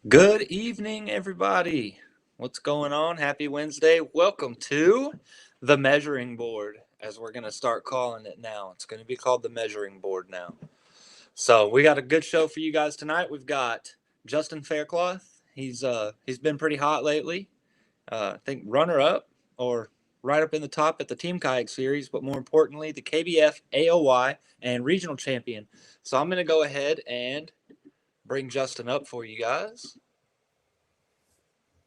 Good evening, everybody. What's going on? Happy Wednesday. Welcome to the measuring board, as we're going to start calling it now. It's going to be called the measuring board now. So we got a good show for you guys tonight. We've got Justin Faircloth. He's been pretty hot lately. I think runner up or right up in the top at the Team Kayak Series, but more importantly, the KBF, AOY, and regional champion. So I'm going to go ahead and bring Justin up for you guys.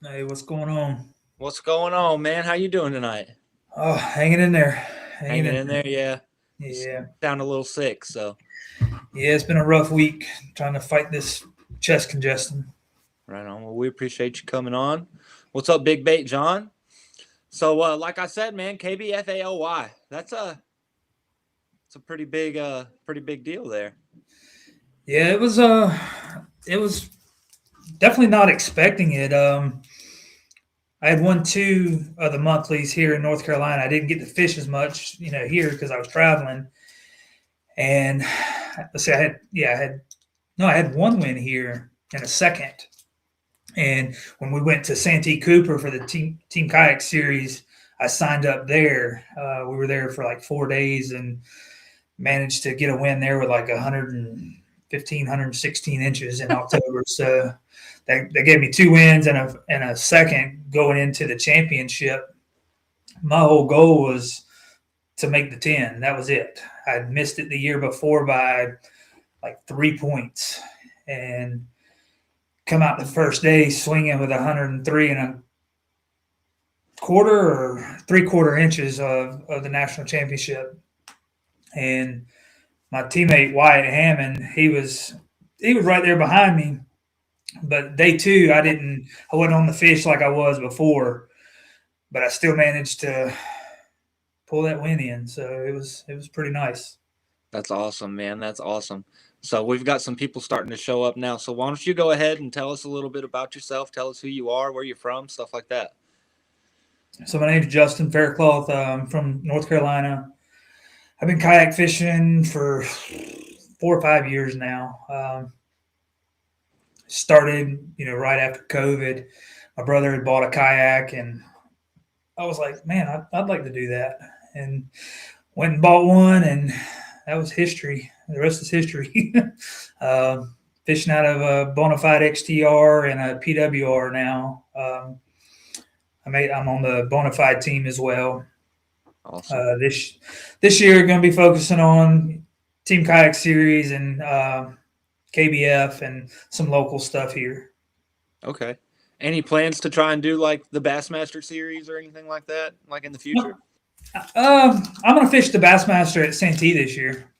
Hey, what's going on? What's going on, man? How you doing tonight? Oh, hanging in there. Hanging Hanging in in there, yeah. there. You Yeah. sound a little sick, so Yeah, it's been a rough week trying to fight this chest congestion. right on. Well, we appreciate you coming on. What's up, Big Bait John? So, like I said, man, KBFAOY. It's a pretty big deal there. Yeah, it was definitely not expecting it. I had won two of the monthlies here in North Carolina. I didn't get to fish as much, here because I was traveling. And let's see, I had one win here and a second. And when we went to Santee Cooper for the team kayak series, I signed up there. We were there for like 4 days and managed to get a win there with like 115, 116 inches in October. So that gave me two wins and a second going into the championship. My whole goal was to make the 10. That was it. I'd missed it the year before by like 3 points and come out the first day swinging with 103 and a quarter or 3/4 inches of the national championship. And my teammate Wyatt Hammond, he was right there behind me. But day two, I wasn't on the fish like I was before, but I still managed to pull that win in. So it was pretty nice. That's awesome, man. That's awesome. So we've got some people starting to show up now. So why don't you go ahead and tell us a little bit about yourself? Tell us who you are, where you're from, stuff like that. So my name is Justin Faircloth. I'm from North Carolina. I've been kayak fishing for 4 or 5 years now. Started, right after COVID. My brother had bought a kayak, and I was like, man, I'd like to do that. And went and bought one, and that was history. The rest is history. uh, Fishing out of a Bonafide XTR and a PWR now. I'm on the Bonafide team as well. Awesome. This year, going to be focusing on Team Kayak Series and KBF and some local stuff here. Okay. Any plans to try and do like the Bassmaster series or anything like that, like in the future? I'm going to fish the Bassmaster at Santee this year.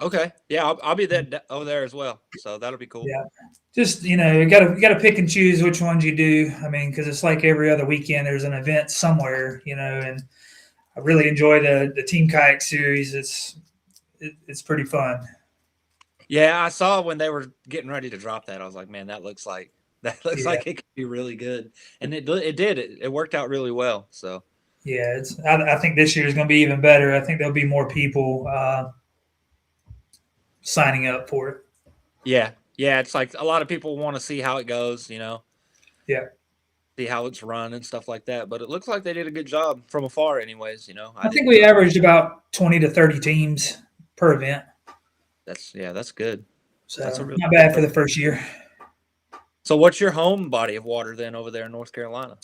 Okay. Yeah, I'll be there over there as well. So that'll be cool. Yeah, just you got to pick and choose which ones you do. I mean, because it's like every other weekend there's an event somewhere, and I really enjoy the Team Kayak Series. It's pretty fun. Yeah, I saw when they were getting ready to drop that. I was like, man, that looks Yeah, like it could be really good, and it did. It worked out really well. So yeah. I think this year is going to be even better. I think there'll be more people signing up for it. yeah, it's like a lot of people want to see how it goes. Yeah, See how it's run and stuff like that. But it looks like they did a good job from afar, anyways. I I think didn't. we averaged about 20 to 30 teams per event, That's good. That's a so really not good bad for thing. the first year. So, what's your home body of water then over there in North Carolina?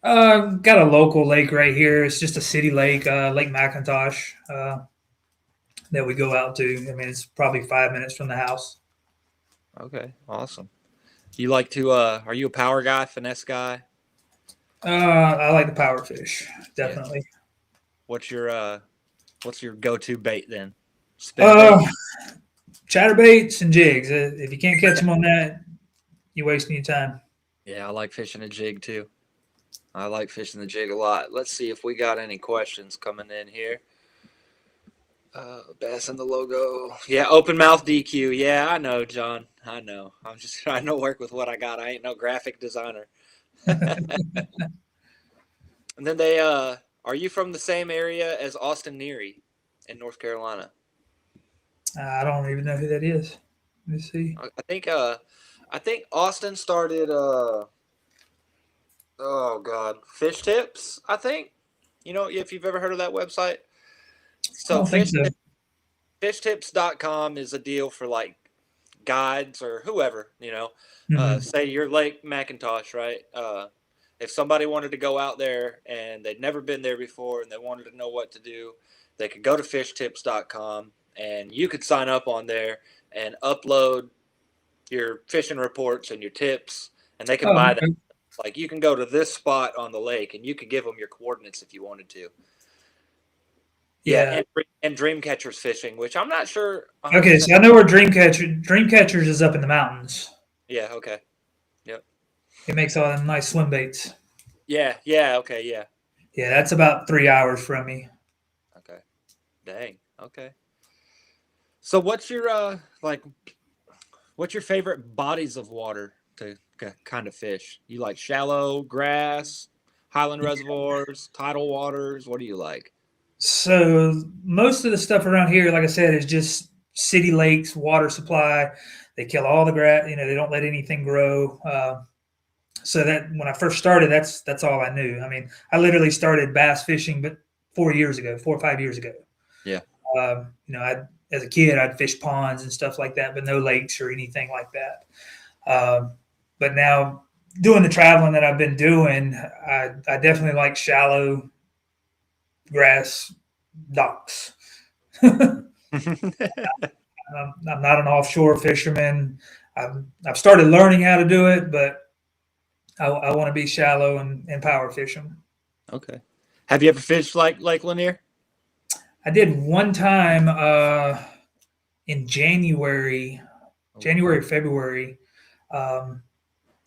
Got a local lake right here. It's just a city lake, Lake McIntosh, that we go out to. I mean, it's probably 5 minutes from the house. Okay, awesome. You like to? Are you a power guy, finesse guy? I like the power fish, Yeah. definitely. What's your uh, what's your go-to bait then? Spin bait. Uh, Chatterbaits and jigs. If you can't catch them on that, you're wasting your time. Yeah, I like fishing a jig too. I like fishing the jig a lot. Let's see if we got any questions coming in here. Bass in the logo. Yeah, open mouth DQ. Yeah, I know, John. I know. I'm just trying to work with what I got. I ain't no graphic designer. And then are you from the same area as Austin Neary in North Carolina? I don't even know who that is. Let me see. I think I think Austin started. Oh God, Fish Tips. I think. If you've ever heard of that website. I So don't think so. fishtips.com is a deal for like guides or whoever. Mhm. Say you're Lake McIntosh, right? If somebody wanted to go out there and they'd never been there before and they wanted to know what to do, they could go to fishtips.com and you could sign up on there and upload your fishing reports and your tips, and they can Oh, buy that. okay. Like you can go to this spot on the lake and you could give them your coordinates if you wanted to. Yeah, Yeah. and dream catchers fishing, which I'm not sure Okay, 100%. so I know where Dreamcatchers is up in the mountains. Yeah, okay. Yep. It makes all them nice swim baits. Yeah, okay, yeah. Yeah, that's about 3 hours from me. Okay. Dang. Okay. So what's your favorite bodies of water to kind of fish? You like shallow, grass, highland reservoirs, tidal waters? What do you like? So most of the stuff around here, like I said, is just city lakes, water supply. They kill all the grass. They don't let anything grow. So that when I first started, that's all I knew. I mean, I literally started bass fishing, but 4 years ago, 4 or 5 years ago. Yeah. As a kid, I'd fish ponds and stuff like that, but no lakes or anything like that. But now, doing the traveling that I've been doing, I definitely like shallow grass docks. I'm not an offshore fisherman. I've started learning how to do it, but I want to be shallow and power fishing. Okay. Have you ever fished like Lake Lanier? I did one time in January, February, um,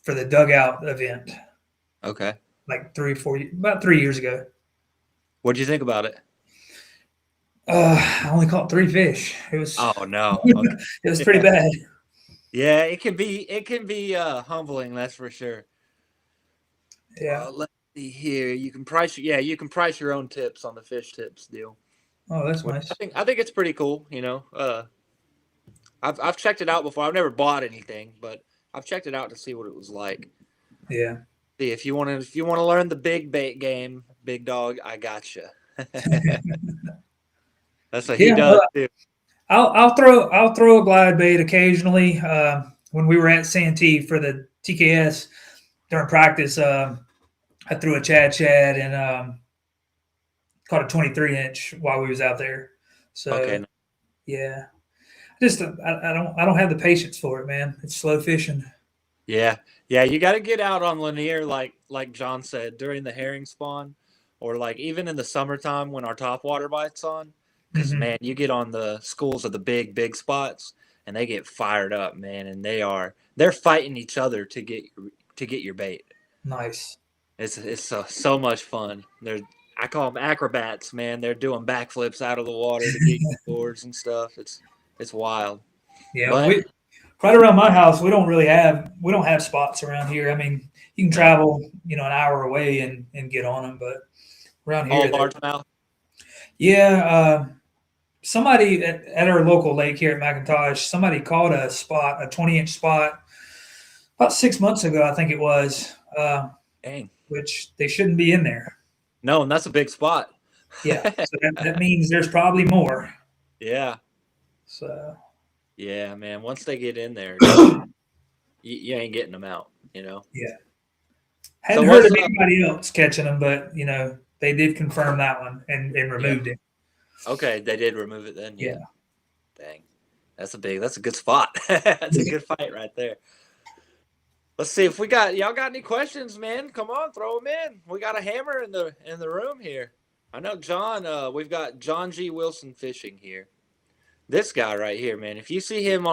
for the dugout event, Okay. like about 3 years ago. What do you think about it? I only caught 3 fish. It was Oh no. Okay. it was pretty bad. Yeah, it can be humbling, that's for sure. Yeah. Let's see here. You can price your own tips on the fish tips deal. Oh, that's Which nice. I think it's pretty cool. I've checked it out before. I've never bought anything, but I've checked it out to see what it was like. Yeah. See if you want to learn the big bait game, big dog, I got you. That's what he Yeah. does too. I'll throw a glide bait occasionally. When we were at Santee for the TKS during practice, I threw a Chad and caught a 23-inch while we was out there. So Okay. yeah, I don't have the patience for it, man. It's slow fishing. Yeah. Yeah, you got to get out on Lanier like John said during the herring spawn or like even in the summertime when our top water bites on cuz Hmm. man, you get on the schools of the big spots and they get fired up, man, and they're fighting each other to get your bait. Nice. It's so much fun. I call them acrobats, man. They're doing backflips out of the water to get boards and stuff. It's wild. Yeah, But right around my house, we don't have spots around here. I mean, you can no, travel, an hour away and get on them, but around all here, largemouth. yeah. Somebody at our local lake here at McIntosh, somebody caught a spot, a 20-inch spot, about 6 months ago, I think it was, Dang. which they shouldn't be in there. No, and that's a big spot. Yeah, so that means there's probably more. Yeah. So Yeah, man. Once they get in there, you ain't getting them out. yeah, So hadn't heard what's of anybody else catching them, but they did confirm that one and yeah. removed it. Okay, they did remove it then. Yeah. Yeah. Dang. That's a good spot. That's a good fight right there. Let's see if y'all got any questions, man. Come on, throw them in. We got a hammer in the room here. I know John. We've got John G. Wilson fishing here. This guy right here, man. If you see him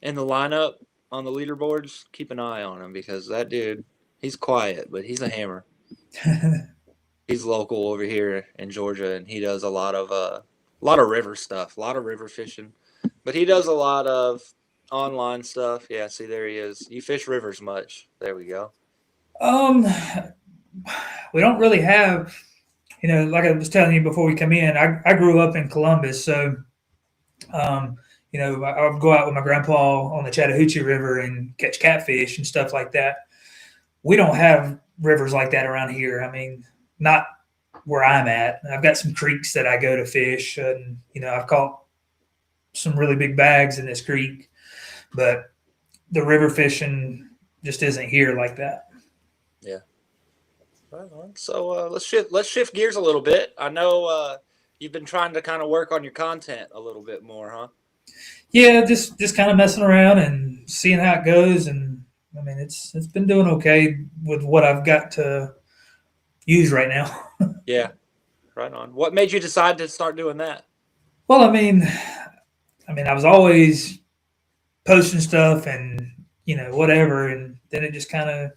in the lineup on the leaderboards, keep an eye on him because that dude, he's quiet, but he's a hammer. He's local over here in Georgia, and he does a lot of river stuff, a lot of river fishing, but he does a lot of online stuff. Yeah, see, there he is. You fish rivers much? There we go. um, we don't really have, like I was telling you before we come in. I grew up in Columbus, so I would go out with my grandpa on the Chattahoochee River and catch catfish and stuff like that. We don't have rivers like that around here. I mean, not where I'm at. I've got some creeks that I go to fish, and I've caught some really big bags in this creek, but the river fishing just isn't here like that. Yeah. Right on. So let's shift gears a little bit. I know you've been trying to kind of work on your content a little bit more, huh? Yeah, just kind of messing around and seeing how it goes, and I mean it's been doing okay with what I've got to use right now. Yeah. Right on. What made you decide to start doing that? Well, I was always posting stuff and whatever, and then it just kind of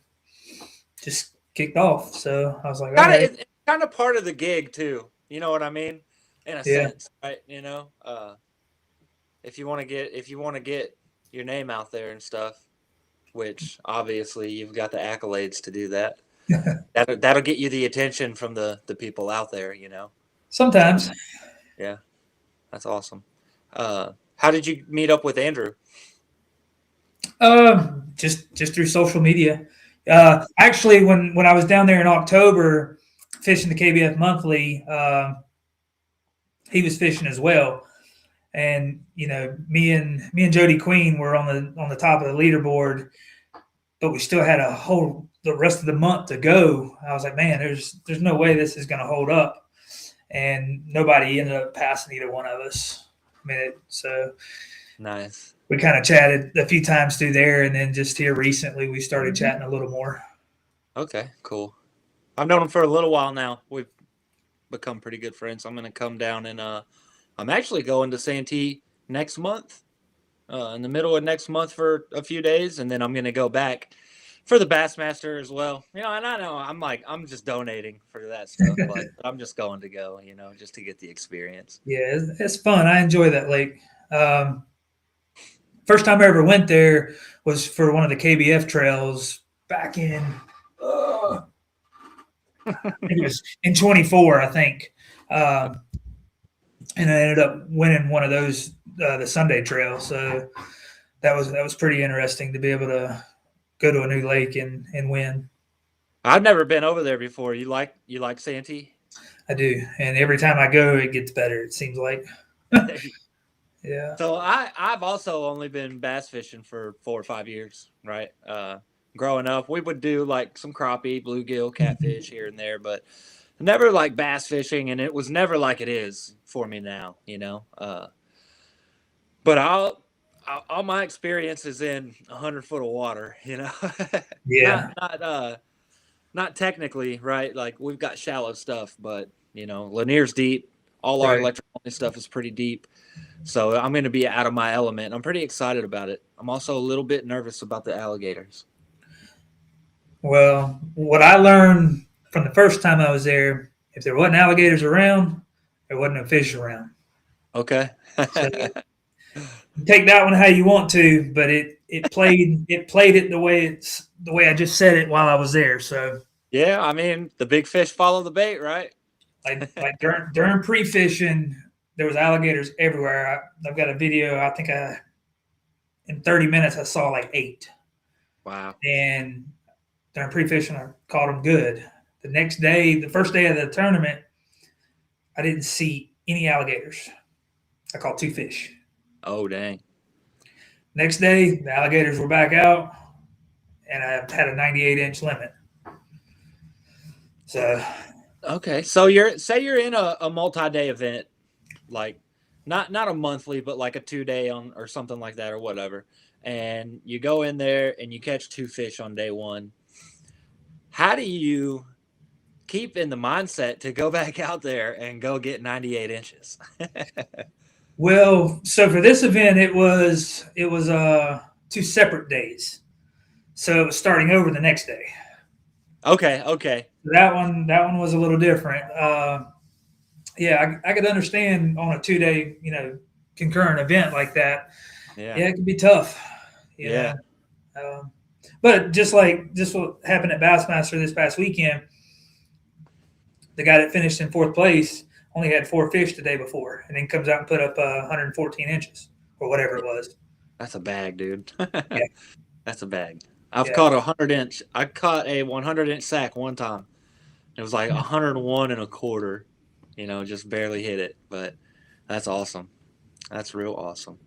just kicked off. So I was like, all right. It's kind of part of the gig too. You know what I mean? In a sense, right? If you want to get your name out there and stuff, which obviously you've got the accolades to do that. That'll get you the attention from the people out there, Sometimes. Yeah, that's awesome. How did you meet up with Andrew? Just through social media. Actually, when I was down there in October fishing the KBF monthly, he was fishing as well, and me and Jody Queen were on the top of the leaderboard, but we still had the rest of the month to go. I was like, man, there's no way this is going to hold up, and nobody ended up passing either one of us. So nice. We kind of chatted a few times through there, and then just here recently we started chatting a little more. Okay, cool. I've known him for a little while now. We've become pretty good friends. I'm going to come down and I'm actually going to Santee next month, in the middle of next month for a few days, and then I'm going to go back for the Bassmaster as well. And I know I'm just donating for that stuff, but I'm just going to go, just to get the experience. Yeah, it's fun. I enjoy that lake. First time I ever went there was for one of the KBF trails back in it was in 24, I think. And I ended up winning one of those, the Sunday trail. So that was pretty interesting to be able to go to a new lake and win. I've never been over there before. You like Santee? I do. And every time I go, it gets better, it seems like. Yeah. So I've also only been bass fishing for 4 or 5 years, right? Growing up, we would do like some crappie, bluegill, catfish here and there, but never like bass fishing, and it was never like it is for me now, But all my experience is in 100 foot of water, Yeah. Not technically, right? Like we've got shallow stuff, but Lanier's deep. All our electric only stuff is pretty deep. So I'm going to be out of my element. I'm pretty excited about it. I'm also a little bit nervous about the alligators. Well, what I learned from the first time I was there, if there wasn't alligators around, there wasn't no fish around. Okay. So take that one how you want to, but it played it the way I just said it while I was there. So yeah, I mean the big fish follow the bait, right? Like during pre-fishing, there was alligators everywhere. I've got a video. I think in 30 minutes I saw like 8. Wow. And during pre-fishing, I caught them good. The next day, the first day of the tournament, I didn't see any alligators. I caught 2 fish. Oh, dang. Next day, the alligators were back out, and I had a 98-inch limit. So, okay. So you're in a multi-day event, like not a monthly, but like a 2-day or something like that or whatever. And you go in there and you catch 2 fish on day 1. How do you keep in the mindset to go back out there and go get 98 inches? Well, so for this event, it was 2 separate days. So it was starting over the next day. Okay. That one was a little different. Yeah, I could understand on a 2-day, concurrent event like that. Yeah, it could be tough. Yeah. But just what happened at Bassmaster this past weekend, the guy that finished in 4th place only had 4 fish the day before, and then comes out and put up 114 inches. or whatever it was. That's a bag, dude. Yeah, That's a bag. I've yeah. caught 100-inch. I caught a 100-inch sack one time. It was like 101 and a quarter. Just barely hit it. But that's awesome. That's real awesome.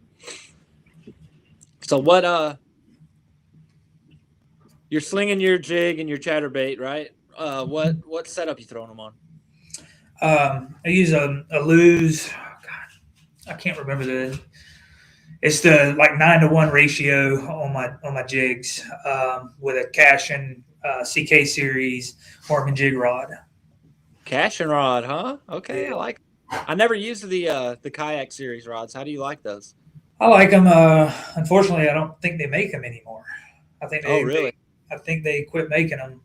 So you're slinging your jig and your chatterbait, right? What setup you throwing them on? I use a lose. God, I can't remember it's the like 9-to-1 ratio on my jigs, with a cash and CK series Mormon jig rod. Cash and rod, huh? Okay, Yeah. I like. I never used the kayak series rods. How do you like those? I like them. Unfortunately, I don't think they make them anymore. I think Oh, really? I think they quit making them.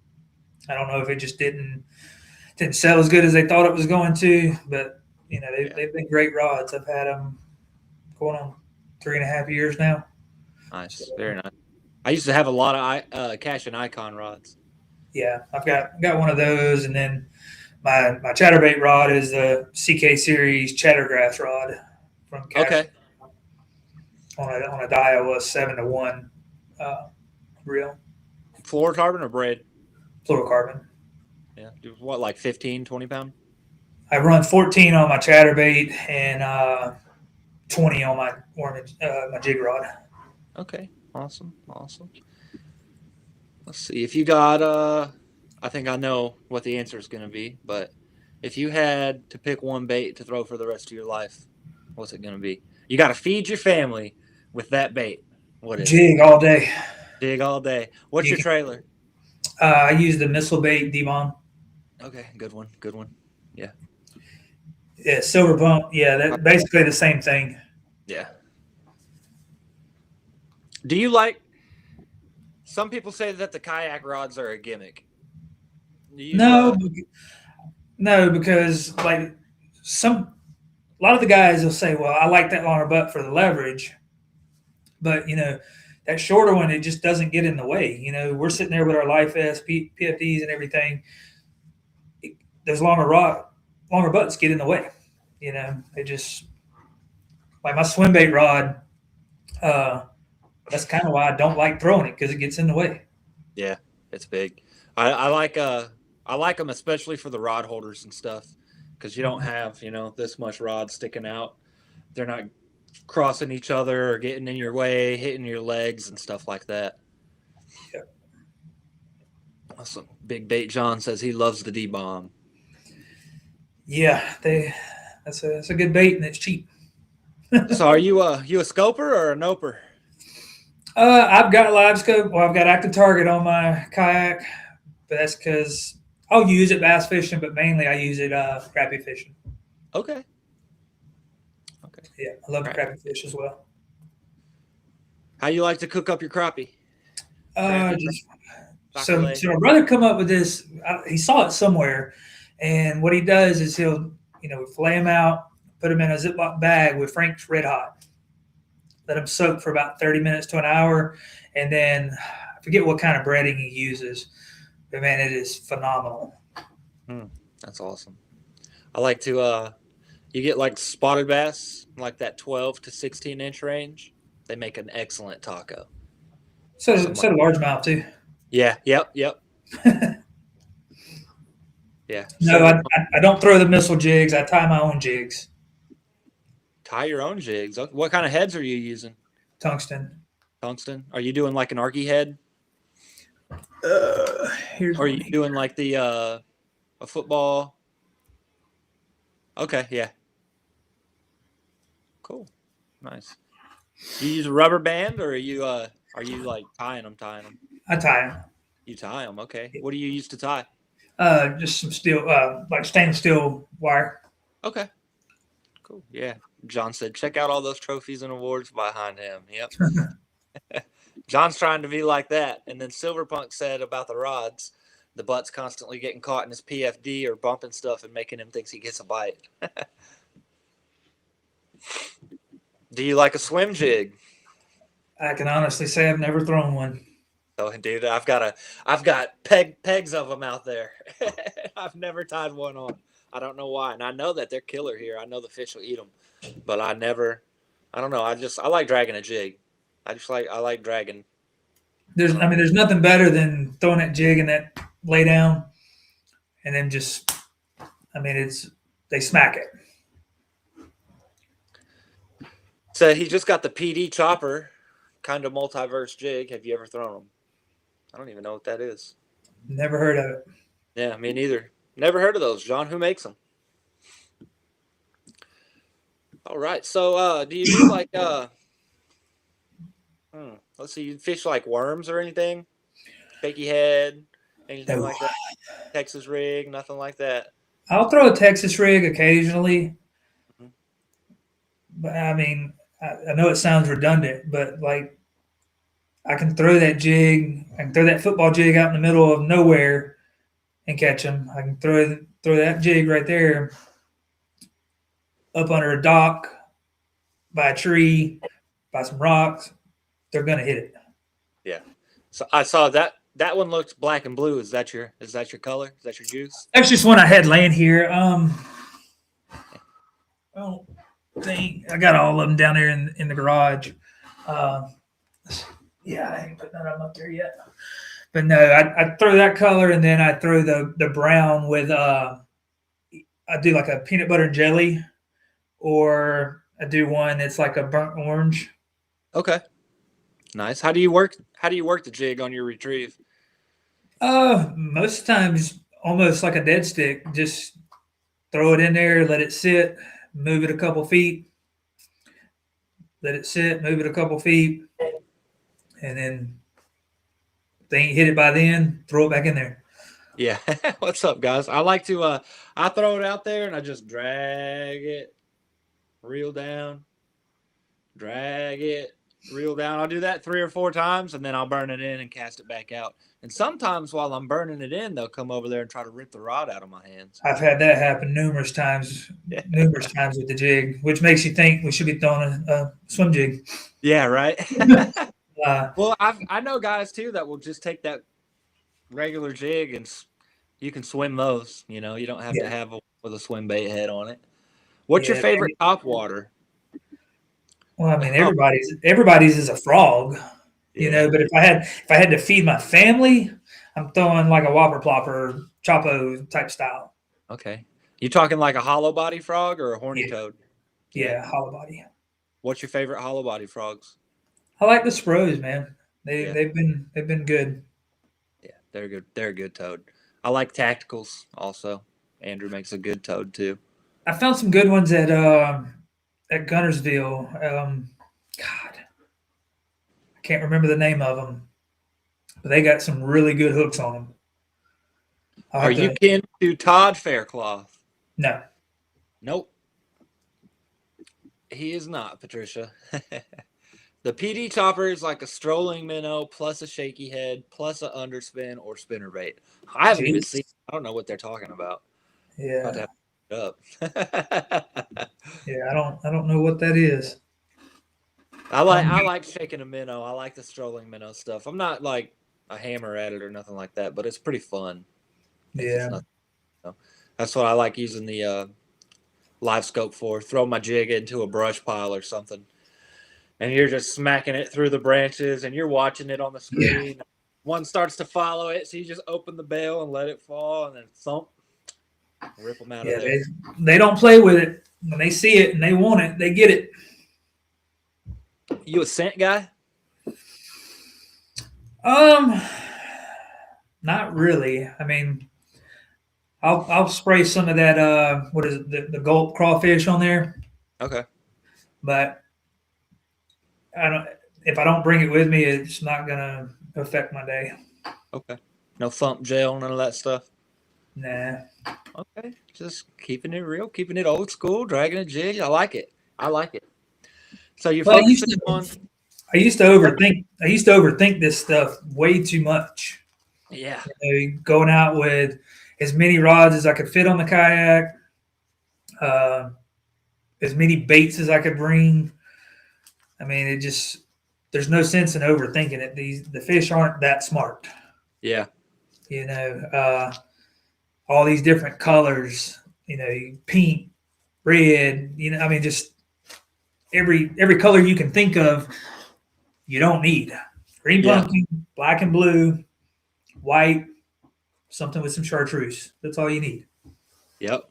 I don't know if it just didn't sell as good as they thought it was going to, but they've been great rods. I've had them going on 3.5 years now. Nice, So, very nice. I used to have a lot of cash and icon rods. yeah, I've got one of those, and then my chatterbait rod is the CK series chattergrass rod from Cash Okay, on a Daiwa 7-to-1 reel, fluorocarbon or braid? fluorocarbon. Yeah, what, like 15, 20 pound? I run 14 on my chatterbait and 20 on my jig rod. Okay, awesome. Let's see if you got. I think I know what the answer is going to be, but if you had to pick one bait to throw for the rest of your life, what's it going to be? You got to feed your family with that bait. What is it? Jig all day. Jig all day. What's You your can, trailer? I use the missile bait D-Bomb. Okay, good one. Yeah. Yeah, silver pump. Yeah, that basically the same thing. Yeah. Do you like? Some people say that the kayak rods are a gimmick. Do you? No, no, because like a lot of the guys will say, "Well, I like that longer butt for the leverage," but that shorter one, it just doesn't get in the way. We're sitting there with our life vests, PFDs, and everything. Those longer butts get in the way. They just like my swim bait rod. That's kind of why I don't like throwing it because it gets in the way. Yeah, it's big. I like them especially for the rod holders and stuff because you don't have this much rod sticking out. They're not crossing each other or getting in your way, hitting your legs and stuff like that. Yeah. Awesome. Big Bait John says he loves the D-Bomb. Yeah, that's a good bait and it's cheap. So are you a scoper or a noper? I've got live scope. Well, I've got active target on my kayak, but that's because I'll use it bass fishing, but mainly I use it crappie fishing. Okay. Yeah, I love crappie fish as well. How you like to cook up your crappie? So my brother come up with this. He saw it somewhere, and what he does is he'll fillet them out, put them in a Ziploc bag with Frank's Red Hot, let them soak for about 30 minutes to an hour, and then I forget what kind of breading he uses, but man, it is phenomenal. That's awesome. I like to you get like spotted bass, like that 12 to 16-inch range. They make an excellent taco. So largemouth too. Yeah. Yep. Yeah. No, I don't throw the missile jigs. I tie my own jigs. Tie your own jigs. What kind of heads are you using? Tungsten. Are you doing like an Arky head? Or are you doing like the a football? Okay, yeah. Cool. Nice. You use a rubber band or are you like tying them? I tie them. You tie them, okay. What do you use to tie? Just some steel, like stainless steel wire. Okay. Cool. Yeah. John said, check out all those trophies and awards behind him. Yep. John's trying to be like that. And then Silverpunk said about the rods, the butt's constantly getting caught in his PFD or bumping stuff and making him think he gets a bite. Do you like a swim jig? I can honestly say I've never thrown one. Oh, dude, I've got pegs of them out there. I've never tied one on. I don't know why, and I know that they're killer here. I know the fish will eat them, but I never I don't know. I like dragging a jig. I like dragging. There's nothing better than throwing that jig and that lay down, and then just, they smack it. So he just got the PD chopper, kind of multiverse jig. Have you ever thrown them? I don't even know what that is. Never heard of it. Yeah, me neither. Never heard of those, John. Who makes them? All right. So, do you do like let's see, you fish like worms or anything? Shaky head, anything like that? Texas rig, nothing like that. I'll throw a Texas rig occasionally, Mhm. but I know it sounds redundant, but like I can throw that jig, I can throw that football jig out in the middle of nowhere and catch them. I can throw that jig right there up under a dock, by a tree, by some rocks. They're gonna hit it. Yeah. So I saw that one looks black and blue. Is that your color? Is that your juice? That's just one I had laying here. I don't think I got all of them down there in the garage. Yeah, I ain't putting that up there yet. But no, I throw that color, and then I throw the brown with I do like a peanut butter and jelly, or I do one that's like a burnt orange. Okay. Nice. How do you work the jig on your retrieve? Most times almost like a dead stick. Just throw it in there, let it sit, move it a couple feet, let it sit, move it a couple feet, and then if they ain't hit it by then, throw it back in there. Yeah. What's up, guys? I like to I throw it out there and I just drag it, reel down, drag it, reel down. I'll do that 3 or 4 times and then I'll burn it in and cast it back out. And sometimes while I'm burning it in, they'll come over there and try to rip the rod out of my hands. I've had that happen numerous times with the jig, which makes you think we should be throwing a swim jig. Yeah, right. Well, I know guys too that will just take that regular jig and you can swim those. You know, you don't have to have with a swim bait head on it. What's your favorite top water? Well, everybody's is a frog, you know. But if I had to feed my family, I'm throwing like a whopper plopper, chopo type style. Okay, you talking like a hollow body frog or a horny toad? Yeah, hollow body. What's your favorite hollow body frogs? I like the Spros, man. They've been good. Yeah, they're good. They're a good toad. I like tacticals also. Andrew makes a good toad too. I found some good ones at Gunnersville. God, I can't remember the name of them, but they got some really good hooks on them. Are you kin to Todd Faircloth? No. Nope. He is not, Patricia. The PD chopper is like a strolling minnow plus a shaky head plus an underspin or spinnerbait. I haven't even seen. I don't know what they're talking about. Yeah. About to have to look it up. Yeah, I don't know what that is. I like shaking a minnow. I like the strolling minnow stuff. I'm not like a hammer at it or nothing like that, but it's pretty fun. That's what I like using the live scope for. Throw my jig into a brush pile or something. And you're just smacking it through the branches and you're watching it on the screen. Yeah. One starts to follow it, so you just open the bail and let it fall and then thump, rip them out of there. They don't play with it. When they see it and they want it, they get it. You a scent guy? Not really. I mean, I'll spray some of that what is it, the gulp crawfish on there. Okay. But if I don't bring it with me, it's not gonna affect my day. Okay. No thump gel, none of that stuff? Nah. Okay. Just keeping it real, keeping it old school, dragging a jig. I like it. So you're focusing on. I used to overthink this stuff way too much. Yeah. You know, going out with as many rods as I could fit on the kayak, as many baits as I could bring. I mean, there's no sense in overthinking it. The fish aren't that smart. Yeah. You know, all these different colors, you know, pink, red, you know, I mean, every color you can think of. You don't need green pumpkin, black and blue, white, something with some chartreuse. That's all you need. Yep.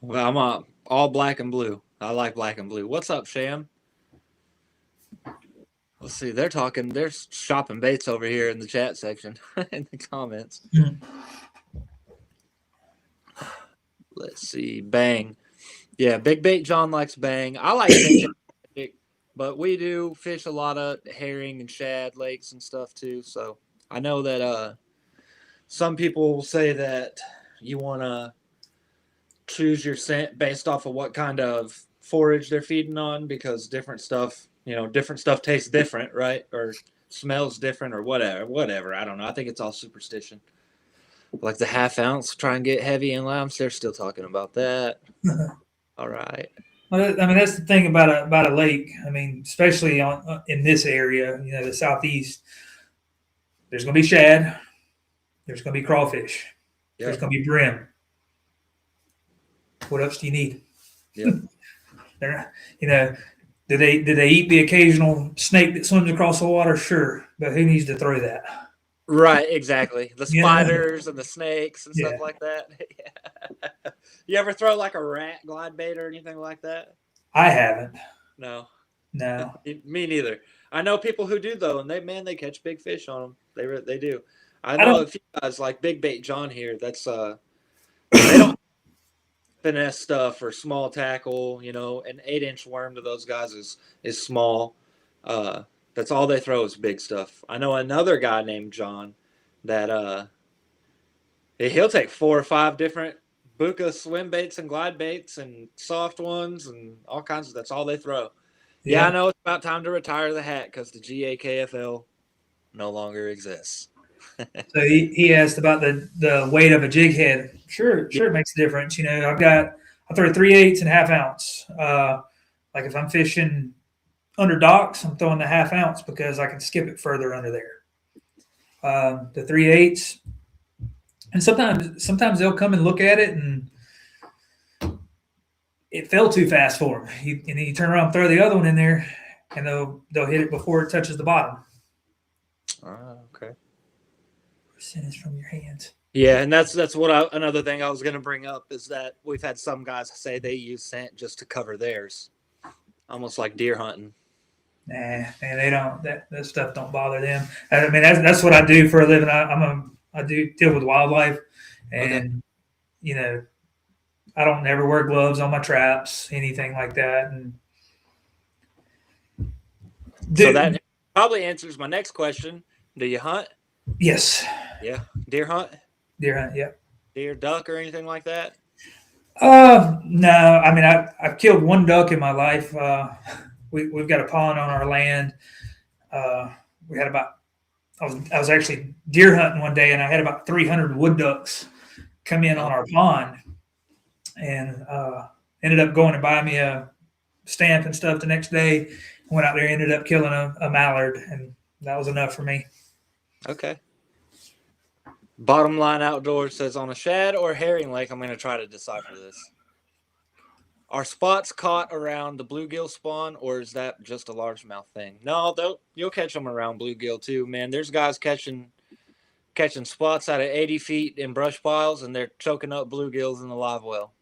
Well, I'm all black and blue. I like black and blue. What's up, Sham? Let's see. They're talking. They're shopping baits over here in the chat section in the comments. Mm. Let's see. Bang. Yeah, Big Bait John likes bang. I like bang, but we do fish a lot of herring and shad lakes and stuff too. So I know that some people will say that you want to choose your scent based off of what kind of forage they're feeding on, because different stuff tastes different, right? Or smells different, or whatever. I don't know. I think it's all superstition. Like the half ounce, try and get heavy in lambs. They're still talking about that. All right. Well, I mean, that's the thing about a lake. I mean, especially in this area, the southeast. There's going to be shad. There's going to be crawfish. Yep. There's going to be brim. What else do you need? Yep. Do they eat the occasional snake that swims across the water? Sure, but who needs to throw that? Right, exactly. The spiders and the snakes and stuff like that. Yeah. You ever throw like a rat glide bait or anything like that? I haven't. No. Me neither. I know people who do though, and they catch big fish on them. They do. I know a few guys like Big Bait John here. That's they don't finesse stuff or small tackle. An 8-inch worm to those guys is small. That's all they throw is big stuff. I know another guy named John that he'll take 4 or 5 different Buka swim baits and glide baits and soft ones and all kinds of. That's all they throw. Yeah, I know it's about time to retire the hat because the GAKFL no longer exists. So he asked about the weight of a jig head. Sure, it makes a difference. I throw 3/8 and ½ ounce. Like if I'm fishing under docks, I'm throwing the ½ ounce because I can skip it further under there. The 3/8, and sometimes they'll come and look at it and it fell too fast for them. You turn around and throw the other one in there, and they'll hit it before it touches the bottom. Okay. Percentage from your hands. Yeah, and that's what another thing I was going to bring up is that we've had some guys say they use scent just to cover theirs, almost like deer hunting. Nah, man, they don't. That stuff don't bother them. I mean, that's what I do for a living. I do deal with wildlife, and I don't never wear gloves on my traps, anything like that. And so that probably answers my next question. Do you hunt? Yes. Yeah. Deer hunt? Deer hunt, yeah. Deer, duck, or anything like that? No. I mean, I've killed one duck in my life. We've got a pond on our land. We had I was actually deer hunting one day, and I had about 300 wood ducks come in on our pond, and ended up going to buy me a stamp and stuff the next day. Went out there, ended up killing a mallard, and that was enough for me. Okay. Bottom Line Outdoors says, on a shad or herring lake, I'm going to try to decipher this. Are spots caught around the bluegill spawn, or is that just a largemouth thing? No, you'll catch them around bluegill too, man. There's guys catching spots out at 80 feet in brush piles, and they're choking up bluegills in the live well.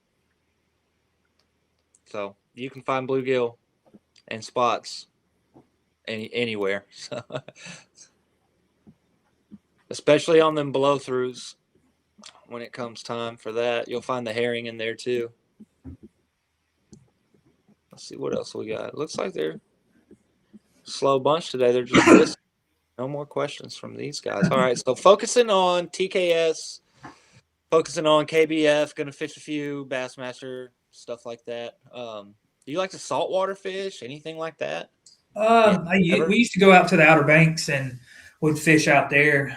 So you can find bluegill and spots anywhere. So, especially on them blow throughs. When it comes time for that, you'll find the herring in there too. Let's see what else we got. Looks like they're a slow bunch today. They're just listening. No more questions from these guys. All right, so focusing on TKS, focusing on KBF, going to fish a few Bassmaster, stuff like that. Do you like to saltwater fish, anything like that? We used to go out to the Outer Banks and would fish out there.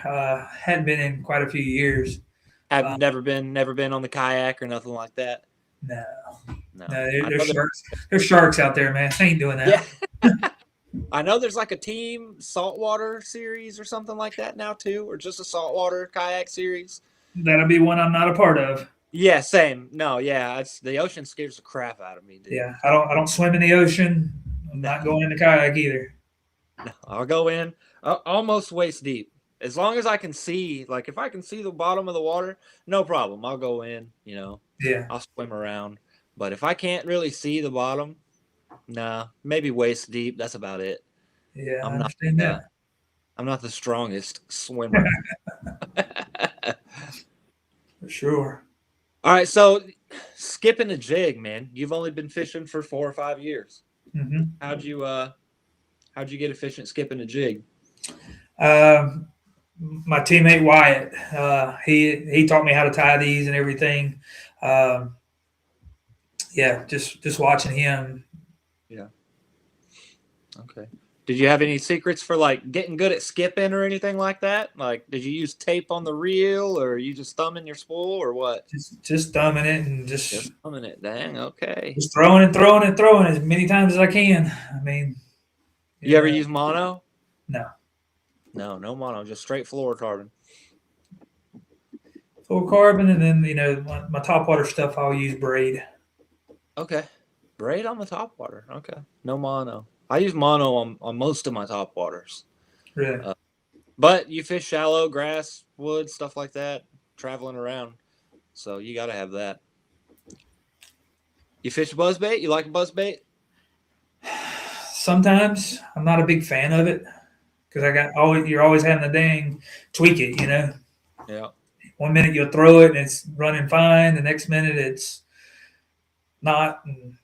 Hadn't been in quite a few years. Have never been on the kayak or nothing like that? No. There's sharks. There's sharks out there, man. I ain't doing that. Yeah. I know there's like a team saltwater series or something like that now too, or just a saltwater kayak series. That'll be one I'm not a part of. Yeah, same. No, yeah, the ocean scares the crap out of me, dude. Yeah, I don't swim in the ocean. I'm No, not going in the kayak either. no, I'll go in almost waist deep. As long as I can see, like if I can see the bottom of the water, no problem. I'll go in, Yeah, I'll swim around. But if I can't really see the bottom, nah, maybe waist deep. That's about it. yeah, I I'm not understand uh, that. I'm not the strongest swimmer. For sure. All right, so skipping a jig, man. You've only been fishing for 4 or 5 years. Hmm. How'd you get efficient skipping a jig? My teammate Wyatt, he taught me how to tie these and everything. Um, yeah, just watching him. Yeah. Okay. Did you have any secrets for like getting good at skipping or anything like that? Like, did you use tape on the reel, or are you just thumbing your spool, or what? Just thumbing it and Just thumbing it. Dang. Okay. just throwing and throwing and throwing as many times as I can. I mean, You ever yeah, use mono? no No, no mono. Just straight fluorocarbon. full carbon, and then my top water stuff I'll use braid. Okay. Braid on the top water. Okay. No mono. I use mono on most of my top waters. Really, But you fish shallow, grass, wood, stuff like that, traveling around. So you got to have that. You fish buzzbait? You like buzzbait? sometimes I'm not a big fan of it because you're always having to dang tweak it. Yeah. One minute you'll throw it and it's running fine. The next minute it's not, and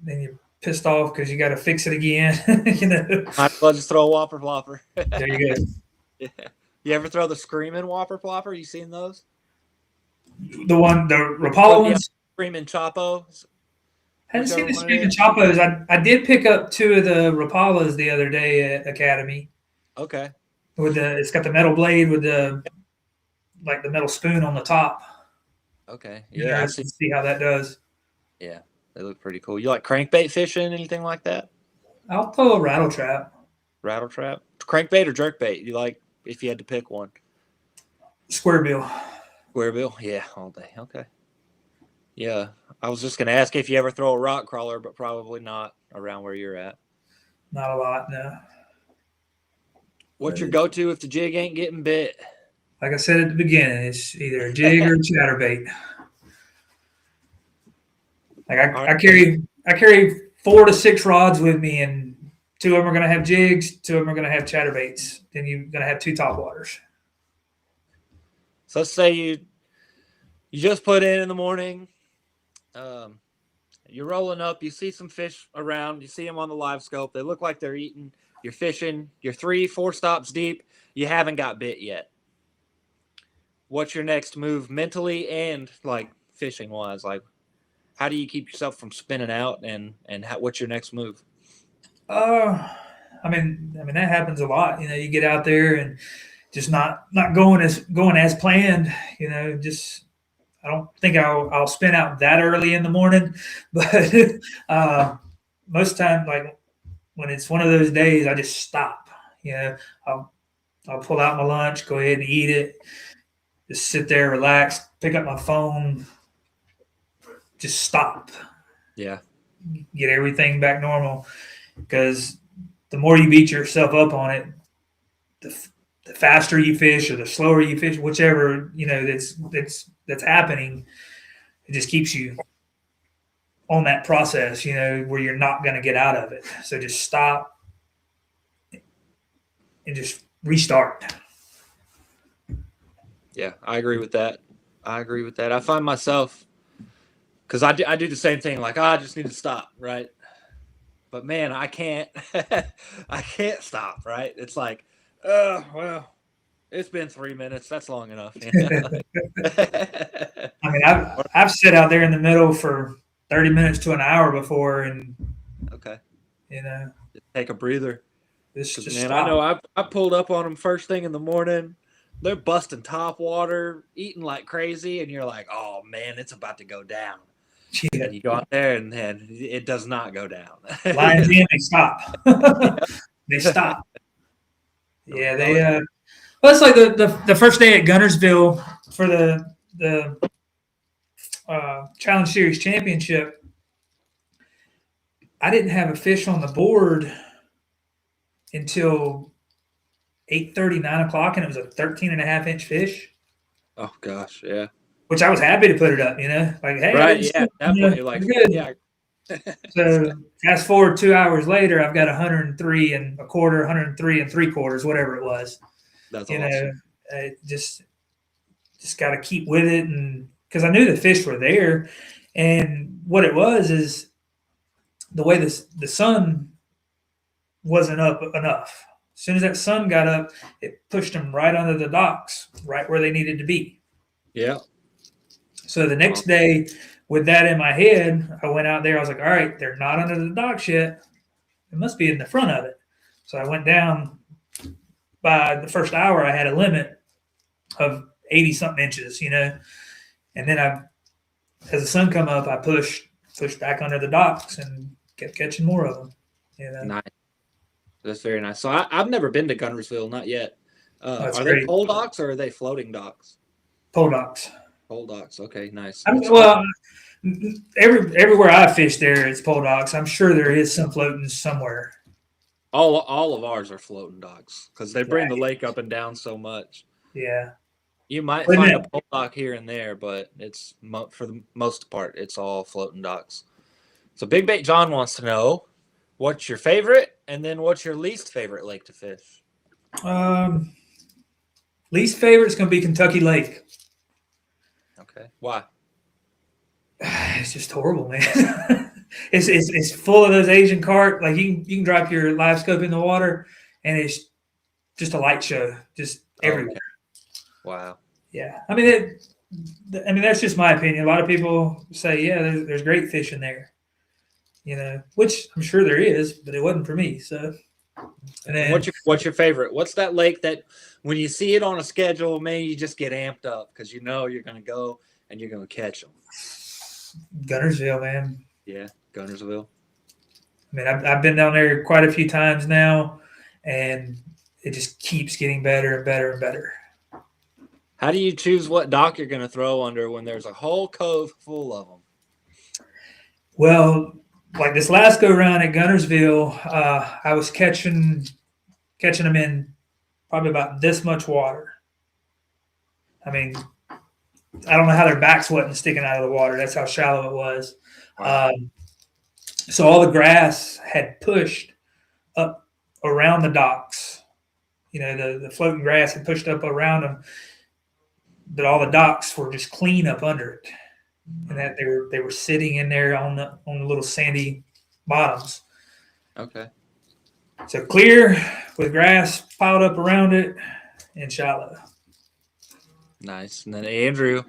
then you're pissed off because you got to fix it again. Might as well just throw a whopper flopper. There you go. Yeah. You ever throw the screaming whopper flopper? You seen those? The Rapala Yeah, ones. screaming Chapo. I hadn't seen Whichever the one it screaming is. Chapos. I did pick up two of the Rapalas the other day at Academy. Okay. It's got the metal blade with the metal spoon on the top. Okay. Yeah, I've Interested seen. to see how that does. Yeah, they look pretty cool. You like crankbait fishing? Anything like that? I'll throw a rattle trap. Rattle trap, crankbait, or jerkbait? You like if you had to pick one? Square bill. Square bill? Yeah, all day. Okay. Yeah, I was just gonna ask if you ever throw a rock crawler, but probably not around where you're at. Not a lot, no. What's your go-to if the jig ain't getting bit? Like I said at the beginning, it's either a jig or a chatterbait. Like All I right. carry 4 to 6 rods with me, and 2 of them are going to have jigs, 2 of them are going to have chatterbaits. Then you're going to have 2 top waters. So let's say you just put in the morning. You're rolling up. You see some fish around. You see them on the live scope. They look like they're eating. You're fishing. You're 3-4 stops deep. You haven't got bit yet. What's your next move mentally and like fishing wise? Like, how do you keep yourself from spinning out? And what's your next move? I mean that happens a lot. You get out there and just not going as planned. Just I don't think I'll spin out that early in the morning, but most time, like when it's one of those days, I just stop. I'll pull out my lunch, go ahead and eat it, just sit there, relax, pick up my phone, just stop, Yeah. get everything back normal. Because the more you beat yourself up on it, the faster you fish or the slower you fish, whichever that's happening, it just keeps you on that process, where you're not going to get out of it. So just stop and just restart. Yeah, I agree with that. I find myself, because I do the same thing. Like, I just need to stop, right? But man, I can't. I can't stop, right? It's like, well, it's been 3 minutes. That's long enough. I mean, I've sat out there in the middle for 30 minutes to an hour before, and Okay. just Take a breather. just Man, stop. I know I pulled up on them first thing in the morning. They're busting top water, eating like crazy, and you're like, oh man, it's about to go down. Yeah. And you go out there, and it does not go down. Lines in, they stop. They stop. Yeah, they. Well, it's like the first day at Gunnersville for the Challenge Series championship, I didn't have a fish on the board until 8:30, 9 o'clock, and it was a 13 and a half inch fish, Oh gosh, yeah. which I was happy to put it up, like, hey, I Right, didn't see yeah. it. At that point, you're like, I'm good. yeah. So fast forward 2 hours later, I've got 103 and a quarter, 103 and three quarters, whatever it was. That's You awesome. know, just got to keep with it, and because I knew the fish were there, and what it was is the way the sun wasn't up enough. As soon as that sun got up, it pushed them right onto the docks, right where they needed to be. Yeah. So the next day, with that in my head, I went out there. I was like, all right, they're not under the docks yet. It must be in the front of it. So I went down. By the first hour, I had a limit of 80-something inches, And then as the sun come up, I pushed back under the docks and kept catching more of them. Nice. That's very nice. So I've never been to Guntersville, not yet. That's Are great. they pole docks or are they floating docks? Pole docks. Pole docks. Okay, nice. Well, everywhere I fish there, it's pole docks. I'm sure there is some floating somewhere. All of ours are floating docks because they bring the lake up and down so much. Yeah. You might find a pole dock here and there, but it's for the most part, it's all floating docks. So Big Bait John wants to know, what's your favorite, and then what's your least favorite lake to fish? Least favorite is going to be Kentucky Lake. Okay, why? It's just horrible, man. It's full of those Asian carp. Like you can drop your live scope in the water, and it's just a light show, just everywhere. Okay. Wow. Yeah, I mean, that's just my opinion. A lot of people say, yeah, there's great fish in there, which I'm sure there is, but it wasn't for me. So, and then what's your favorite? What's that lake that when you see it on a schedule, man, you just get amped up because you're going to go and you're going to catch them? Guntersville, man. Yeah, Guntersville. I mean, I've been down there quite a few times now, and it just keeps getting better and better and better. How do you choose what dock you're going to throw under when there's a whole cove full of them? Well, like this last go round at Guntersville, I was catching them in probably about this much water. I mean, I don't know how their backs wasn't sticking out of the water. That's how shallow it was. Wow. So all the grass had pushed up around the docks. The floating grass had pushed up around them, but all the docks were just clean up under it, and that they were sitting in there on the little sandy bottoms. Okay. So clear with grass piled up around it and shallow. Nice. And then Andrew,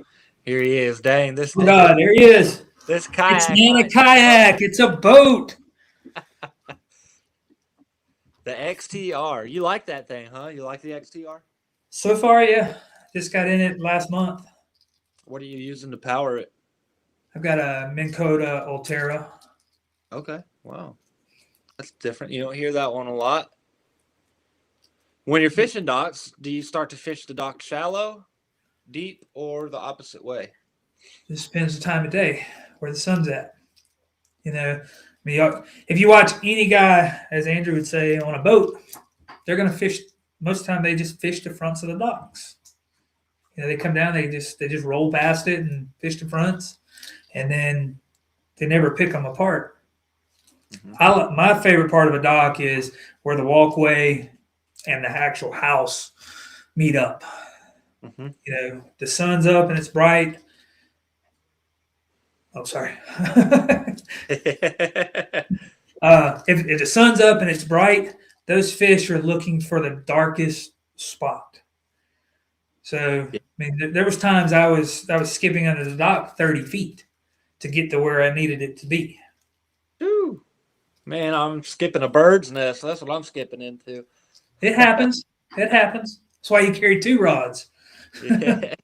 here he is. Dang, this. Oh God, there he is. This kayak. It's not a kayak. It's a boat. The XTR. You like that thing, huh? You like the XTR? So far, yeah. Just got in it last month. What are you using to power it? I've got a Minn Kota Ulterra. Okay. Wow. That's different. You don't hear that one a lot. When you're fishing docks, do you start to fish the dock shallow, deep, or the opposite way? Just depends the time of day, where the sun's at. If you watch any guy, as Andrew would say, on a boat, they're going to fish. Most of the time, they just fish the fronts of the docks. They come down, they just roll past it and fish the fronts, and then they never pick them apart. Mm-hmm. My favorite part of a dock is where the walkway and the actual house meet up. Mm-hmm. The sun's up and it's bright. Oh, sorry. If the sun's up and it's bright, those fish are looking for the darkest spot. So, I mean, there was times I was skipping under the dock 30 feet to get to where I needed it to be. Ooh. Man, I'm skipping a bird's nest. That's what I'm skipping into. It happens. It happens. That's why you carry 2 rods. Yeah.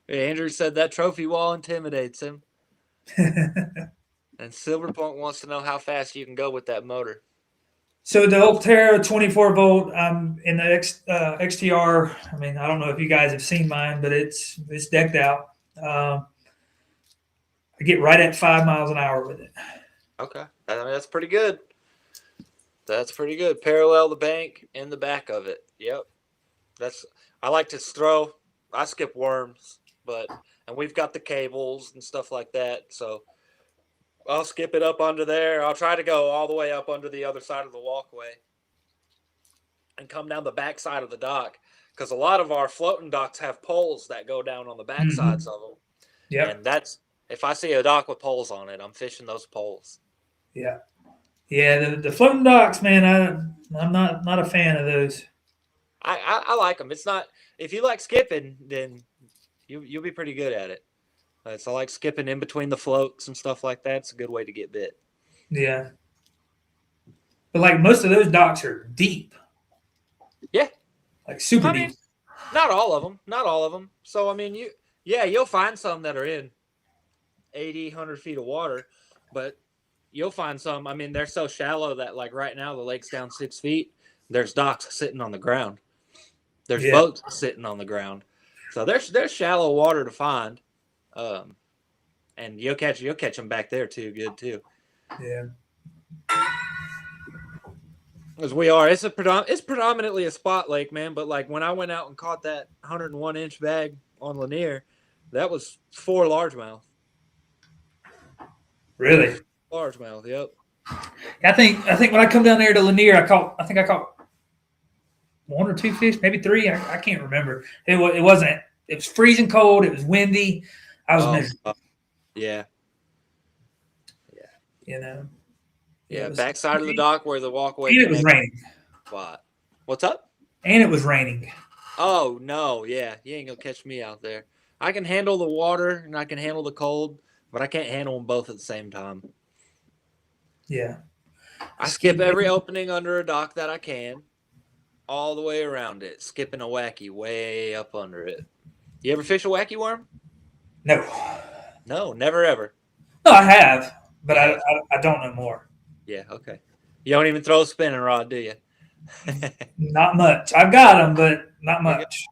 Andrew said that trophy wall intimidates him. And Silver Point wants to know how fast you can go with that motor. So the Ulterra 24 volt in the XTR. I mean, I don't know if you guys have seen mine, but it's decked out. I get right at 5 miles an hour with it. Okay, I mean, that's pretty good. That's pretty good. Parallel the bank in the back of it. Yep. I like to throw. I skip worms, and we've got the cables and stuff like that. So I'll skip it up under there. I'll try to go all the way up under the other side of the walkway and come down the back side of the dock, because a lot of our floating docks have poles that go down on the back sides of them. Yeah. And that's, if I see a dock with poles on it, I'm fishing those poles. Yeah. Yeah, the floating docks, man, I'm not a fan of those. I like them. It's not, if you like skipping, then you'll be pretty good at it. So I like skipping in between the floats and stuff like that. It's a good way to get bit. Yeah. But like most of those docks are deep. Yeah. Like super deep. Mean, not all of them. Not all of them. So, I mean, you'll find some that are in 80, 100 feet of water, but you'll find some. I mean, they're so shallow that, like, right now the lake's down 6 feet. There's docks sitting on the ground. There's boats sitting on the ground. So there's shallow water to find. And you'll catch them back there too, good too. Yeah. As we are, it's predominantly a spot lake, man. But like when I went out and caught that 101-inch bag on Lanier, that was 4 largemouth. Really? Largemouth, yep. I think when I come down there to Lanier, I caught 1 or 2 fish, maybe 3. I can't remember. It was freezing cold. It was windy. I was miserable. Yeah. You know. Yeah, backside of the dock where the walkway. And it was raining. Spot. What's up? And it was raining. Oh no, yeah, you ain't gonna catch me out there. I can handle the water and I can handle the cold, but I can't handle them both at the same time. Yeah. I skip every opening under a dock that I can, all the way around it, skipping a wacky way up under it. You ever fish a wacky worm? No. No, never ever. No, I have, but I don't know more. Yeah, okay. You don't even throw a spinning rod, do you? Not much. I've got them, but not much.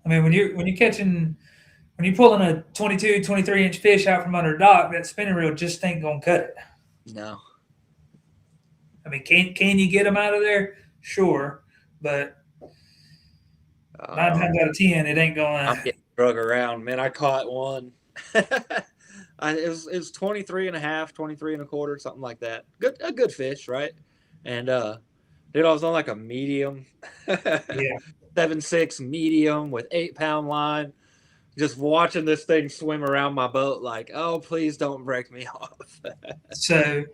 I mean, when you're pulling a 22, 23-inch fish out from under a dock, that spinning reel just ain't gonna cut it. No. I mean, can you get them out of there? Sure, but 9 times out of 10, it ain't going. I'm getting drug around, man. I caught one. It was 23 and a half, 23 and a quarter, something like that. A good fish, right? And dude, I was on like a medium, 7.6 medium with 8-pound line, just watching this thing swim around my boat, like, oh, please don't break me off. So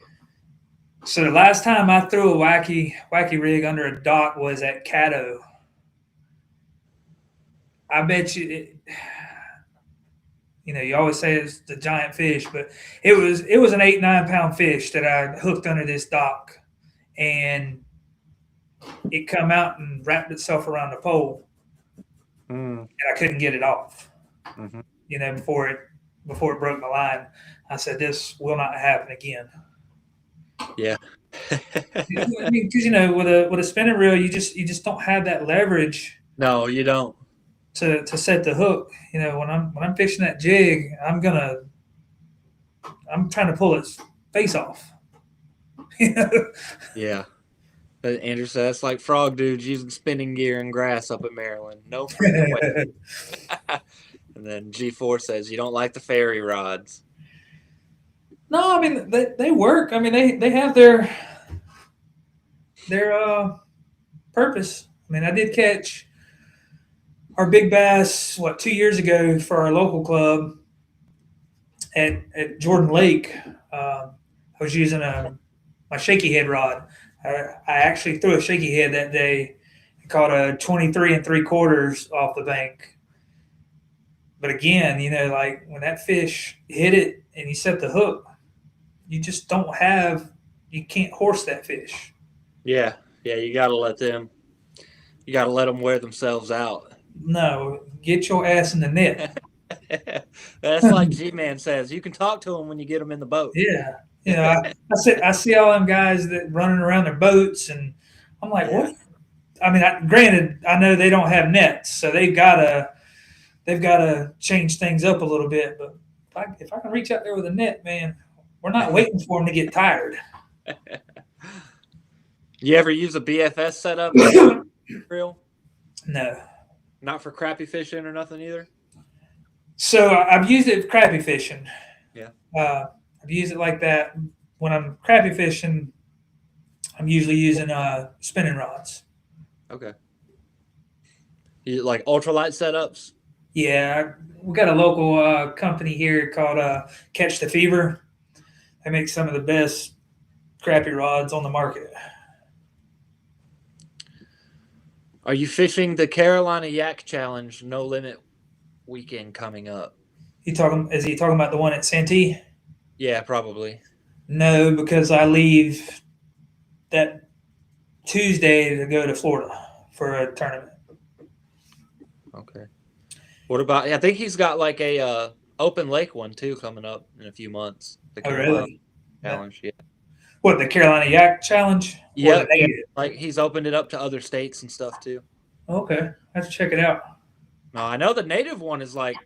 the last time I threw a wacky rig under a dock was at Caddo. I bet you. You always say it's the giant fish, but it was an 8-9 pound fish that I hooked under this dock, and it come out and wrapped itself around the pole, and I couldn't get it off. Mm-hmm. Before it broke my line, I said, "This will not happen again." Yeah. Because with a spinning reel, you just don't have that leverage. No, you don't. To set the hook, when I'm fishing that jig, I'm trying to pull its face off. Yeah. But Andrew said that's like frog dudes using spinning gear and grass up in Maryland. No freaking way. And then G4 says you don't like the fairy rods. No, I mean they work. I mean they have their purpose. I mean, I did catch our big bass, 2 years ago for our local club at Jordan Lake. I was using my shaky head rod. I actually threw a shaky head that day and caught a 23 3/4 off the bank. But again, like when that fish hit it and you set the hook, you just you can't horse that fish. Yeah, you got to let them wear themselves out. No, get your ass in the net. That's like G-Man says. You can talk to them when you get them in the boat. Yeah. I see all them guys that running around their boats, and I'm like, what? I mean, granted, I know they don't have nets, so they've got to they've got to change things up a little bit. But if I can reach out there with a net, man, we're not waiting for them to get tired. You ever use a BFS setup on your reel? No. Not for crappie fishing or nothing either? So I've used it crappie fishing. Yeah. I've used it like that. When I'm crappie fishing, I'm usually using spinning rods. Okay. You like ultralight setups? Yeah, we got a local company here called Catch the Fever. They make some of the best crappie rods on the market. Are you fishing the Carolina Yak Challenge No Limit weekend coming up? Is he talking about the one at Santee? Yeah, probably. No, because I leave that Tuesday to go to Florida for a tournament. Okay. What about? I think he's got like a open lake one too coming up in a few months. The Oh, Carolina really? Challenge. Yeah. What, the Carolina Yak Challenge? Or the Yep. Yeah. native? Like he's opened it up to other states and stuff too. Okay, I have to check it out. Now I know the native one is like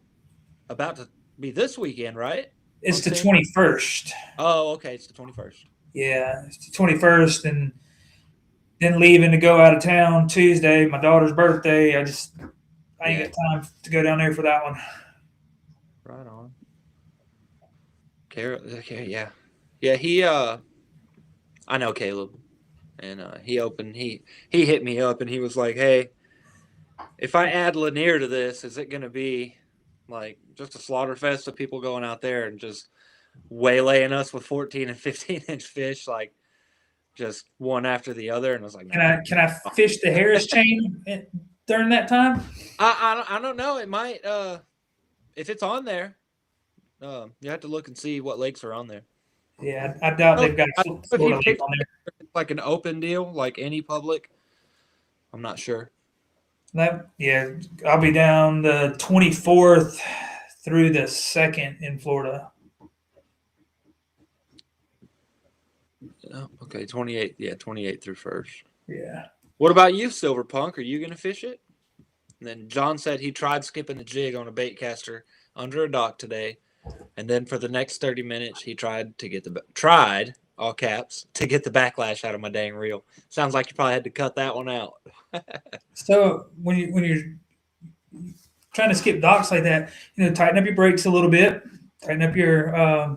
about to be this weekend, right? It's the 21st. Oh, okay. It's the 21st. Yeah, it's the 21st, and then leaving to go out of town Tuesday, my daughter's birthday. I ain't got time to go down there for that one. Right on. Okay, yeah. Yeah, I know Caleb. And he hit me up and he was like, "Hey, if I add Lanier to this, is it gonna be like just a slaughter fest of people going out there and just waylaying us with 14 and 15-inch fish, like just one after the other?" And I was like, Can I fish the Harris chain during that time? I don't know. It might if it's on there. You have to look and see what lakes are on there. Yeah, I doubt they've got Florida lake on there. Like an open deal, like any public. I'm not sure. Yeah, I'll be down the 24th through the 2nd in Florida. Oh, okay, 28. Yeah, 28 through 1st. Yeah. What about you, Silver Punk? Are you going to fish it? And then John said he tried skipping a jig on a bait caster under a dock today. And then for the next 30 minutes, he tried, all caps, to get the backlash out of my dang reel. Sounds like you probably had to cut that one out. So when you're trying to skip docks like that, tighten up your brakes a little bit. Tighten up your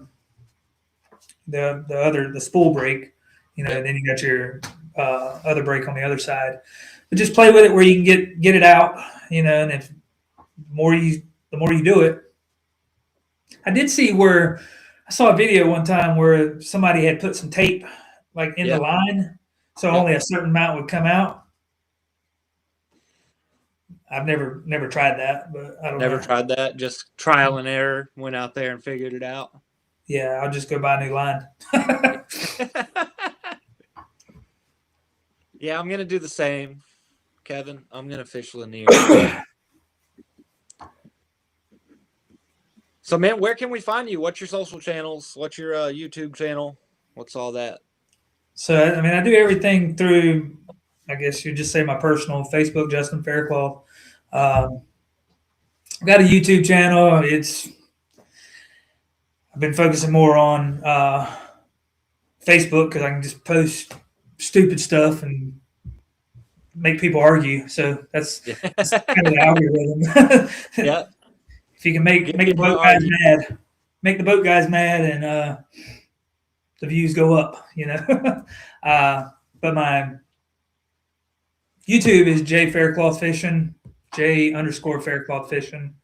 the spool brake. And then you got your other brake on the other side. But just play with it where you can get it out. And if the more you do it. I did see where I saw a video one time where somebody had put some tape like in the line, so only a certain amount would come out. I've never tried that, but I don't Never tried that. Just trial and error. Went out there and figured it out. Yeah, I'll just go buy a new line. Yeah, I'm gonna do the same, Kevin. I'm gonna fish Lanier. So, man, where can we find you? What's your social channels? What's your YouTube channel? What's all that? So, I mean, I do everything through, I guess you'd just say my personal Facebook, Justin Faircloth. I've got a YouTube channel. I've been focusing more on Facebook because I can just post stupid stuff and make people argue. So that's kind of the algorithm. Yeah. If you can make the boat guys mad, make the boat guys mad, and the views go up, But my YouTube is J Faircloth Fishing, J_Faircloth Fishing.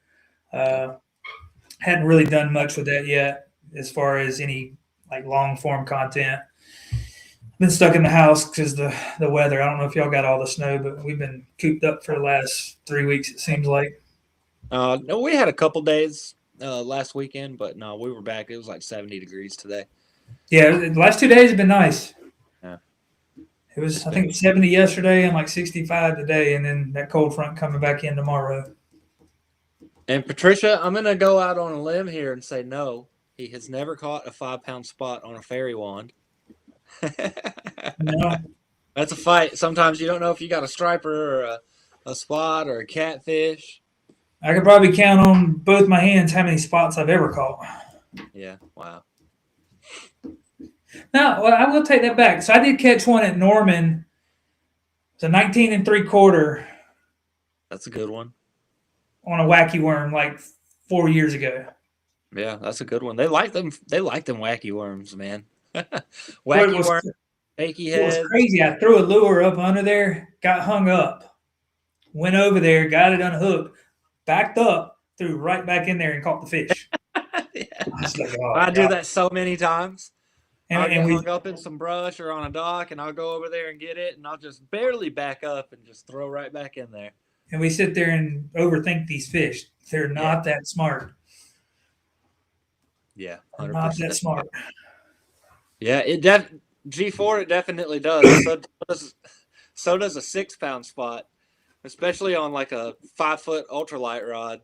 Hadn't really done much with that yet, as far as any like long form content. I've been stuck in the house because the weather. I don't know if y'all got all the snow, but we've been cooped up for the last 3 weeks. It seems like. No, we had a couple days last weekend, but no, we were back. It was like 70 degrees today. Yeah, the last 2 days have been nice. Yeah. It was, I think, 70 yesterday and like 65 today, and then that cold front coming back in tomorrow. And Patricia, I'm going to go out on a limb here and say no. He has never caught a 5-pound spot on a fairy wand. No. That's a fight. Sometimes you don't know if you got a striper or a spot or a catfish. I could probably count on both my hands how many spots I've ever caught. Yeah. Wow. Now, well, I will take that back. So I did catch one at Norman. It's a 19 and 3/4 That's a good one. on a wacky worm like 4 years ago. Yeah, that's a good one. They like them. They like them wacky worms, man. What Wacky was worm, fakey what was heads. crazy? I threw a lure up under there, got hung up, went over there, got it unhooked, backed up, threw right back in there and caught the fish. Yeah. I was like, oh I do god! that so many times. I'll And get we hung up in some brush or on a dock, and I'll go over there and get it, and I'll just barely back up and just throw right back in there. and we sit there and overthink these fish. They're Yeah, not that smart. yeah, They're hundred not that percent. smart. Yeah, G4 it definitely does. So does a 6 pound spot, especially on like a 5 foot ultralight rod.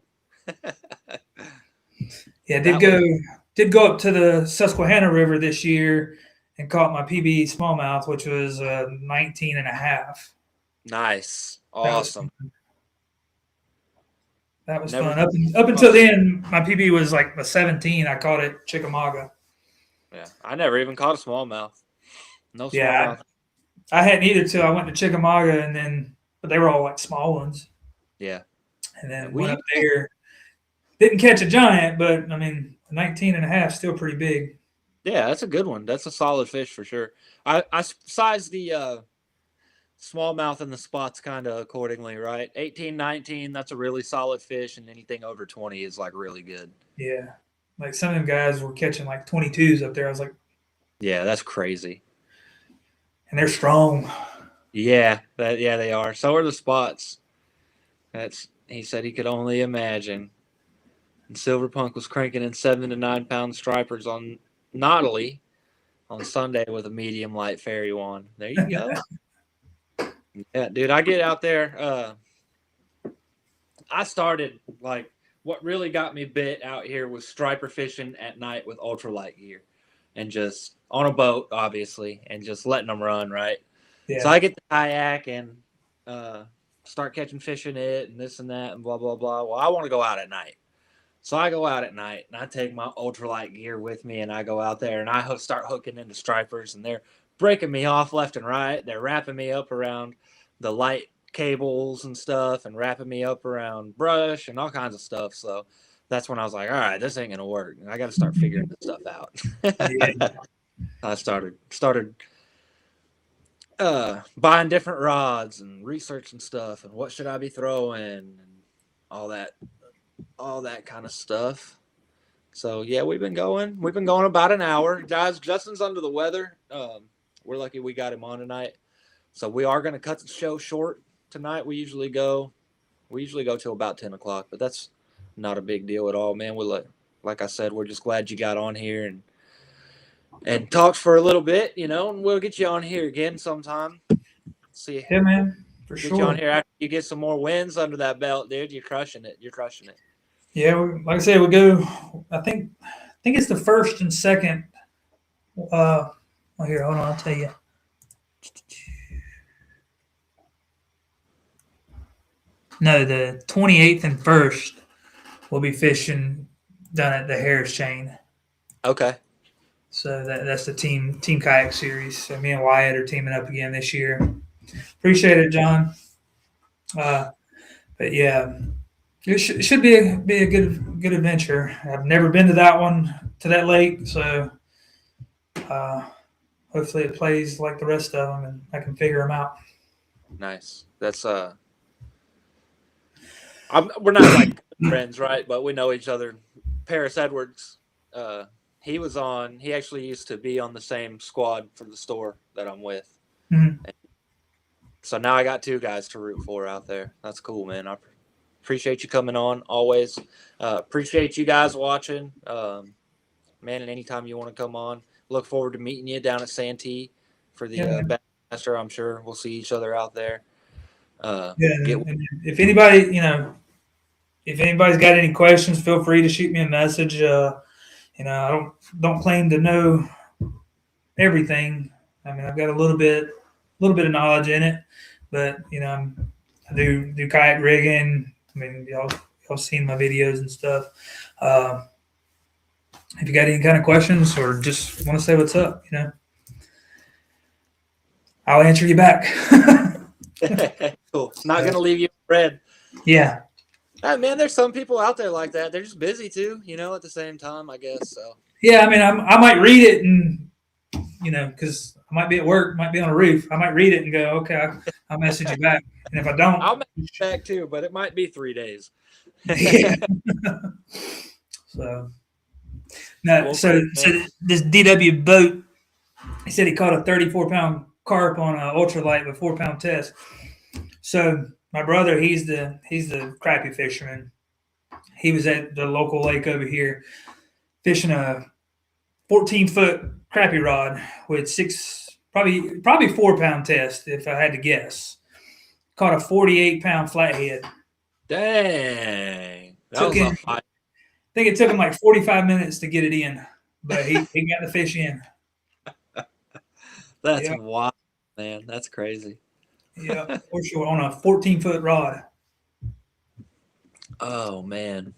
Yeah, That one, did go up to the Susquehanna River this year and caught my PB smallmouth, which was 19 and a half. nice, That was awesome. that was Never. fun. Up until then, my PB was like a 17. I caught it Chickamauga. Yeah, I never even caught a smallmouth. No Yeah, smallmouth. I hadn't either till I went to Chickamauga, but they were all like small ones. Yeah, And then went we up there, didn't catch a giant, but I mean, 19 and a half, still pretty big. yeah, that's a good one. That's a solid fish for sure. I size the smallmouth and the spots kind of accordingly, right? 18, 19, that's a really solid fish, and anything over 20 is like really good. Yeah. Like some of them guys were catching like 22s up there. I was like, Yeah, that's crazy. and they're strong. Yeah, they are. So are the spots. That's he said he could only imagine. And Silverpunk was cranking in 7 to 9 pound stripers on Nautilus on Sunday with a medium light fairy wand. There you go. Yeah, dude, I get out there. I started like what really got me bit out here was striper fishing at night with ultralight gear, and just on a boat, obviously, and just letting them run. Right. So Yeah. I get the kayak and uh, start catching fish in it and this and that and blah blah blah. Well, I want to go out at night. So I go out at night and I take my ultralight gear with me and I go out there and I start hooking into stripers and they're breaking me off left and right. They're wrapping me up around the light cables and stuff and wrapping me up around brush and all kinds of stuff. So that's when I was like, all right, this ain't gonna work. I got to start figuring this stuff Yeah. out. I started buying different rods and researching stuff and what should I be throwing and all that kind of stuff. So yeah, we've been going about an hour, guys. Justin's under the weather. We're lucky we got him on tonight, so we are going to cut the show short tonight. We usually go till about 10 o'clock, but that's not a big deal at all, man. We like I said, we're just glad you got on here and talked for a little bit, and we'll get you on here again sometime. See, Yeah, man, for get you on sure. here after you get some more wins under that belt, dude. You're crushing it. You're crushing it. Yeah, like I said, we go. I think it's the first and second. Well, here, hold on, I'll tell you. No, the 28th and 1st we'll be fishing down at the Harris Chain. Okay. So that's the team kayak series. So me and Wyatt are teaming up again this year. Appreciate it, John. But yeah, it should be a good adventure. I've never been to that lake, so hopefully it plays like the rest of them, and I can figure them out. Nice. That's we're not like friends, right? But we know each other. Paris Edwards, he actually used to be on the same squad for the store that I'm with. Mm-hmm. So now I got two guys to root for out there. That's cool, man. I appreciate you coming on always. Appreciate you guys watching. Man, and anytime you want to come on, look forward to meeting you down at Santee for the Bassmaster. I'm sure we'll see each other out there. And if anybody's got any questions, feel free to shoot me a message. I don't claim to know everything. I mean, I've got a little bit of knowledge in it, but I do kayak rigging. I mean, y'all y'all seen my videos and stuff. If you got any kind of questions or just want to say what's up, I'll answer you back. Cool. Not gonna leave you in red. Yeah. Man, there's some people out there like that. They're just busy too, at the same time, I guess. So Yeah, I mean, I might read it and because I might be at work, might be on a roof. I might read it and go, okay, I'll message you back. And if I don't, I'll message you back too, but it might be 3 days. Yeah. So this DW boat, he said he caught a 34-pound carp on an ultralight with 4-pound test. So my brother, he's the crappie fisherman. He was at the local lake over here fishing a 14-foot crappie rod with probably 4-pound test, if I had to guess. Caught a 48-pound flathead. Dang. I think it took him like 45 minutes to get it in, but he got the fish in. That's wild, man. That's crazy. Yeah, for sure. On a 14-foot rod. Oh, man.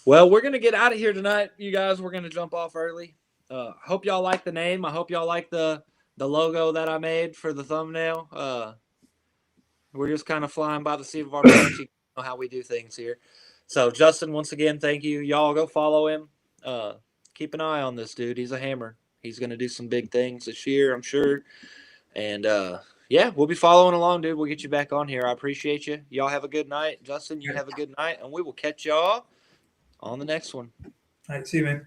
Well, we're going to get out of here tonight, you guys. We're going to jump off early. Hope y'all like the name. I hope y'all like the logo that I made for the thumbnail. We're just kind of flying by the seat of our pants. You know how we do things here. So, Justin, once again, thank you. Y'all go follow him. Keep an eye on this dude. He's a hammer. He's going to do some big things this year, I'm sure. And, yeah, we'll be following along, dude. We'll get you back on here. I appreciate you. Y'all have a good night. Justin, you have a good night. And we will catch y'all on the next one. All right, see you, man.